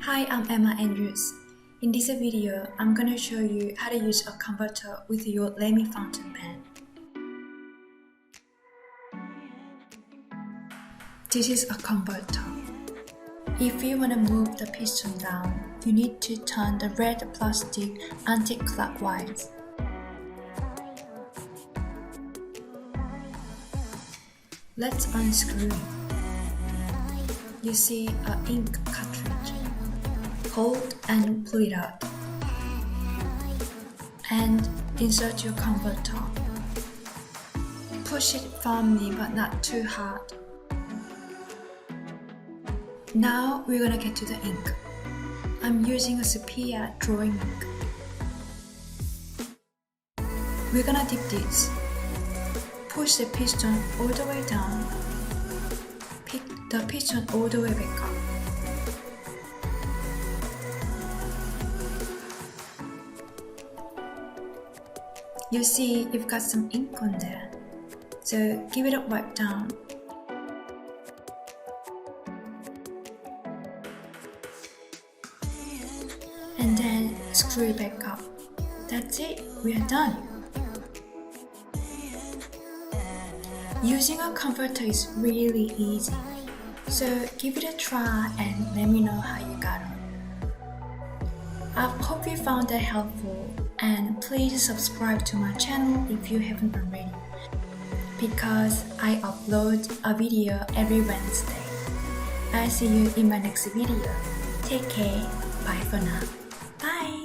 Hi, I'm Emma Andrews. In this video, I'm going to show you how to use a converter with your Lamy fountain pen. This is a converter. If you want to move the piston down, you need to turn the red plastic anti-clockwise. Let's unscrew it. You see an ink cartridge. Hold and pull it out. And insert your converter. Push it firmly but not too hard. Now we're gonna get to the ink. I'm using a sepia drawing ink. We're gonna dip this. Push the piston all the way down. Pick the piston all the way back up. You see you've got some ink on there, so give it a wipe down. And then screw it back up. That's it, we are done. Using a converter is really easy, so give it a try and let me know how you got on. I hope you found that helpful, and please subscribe to my channel if you haven't already, because I upload a video every Wednesday. I'll see you in my next video. Take care, bye for now. Bye!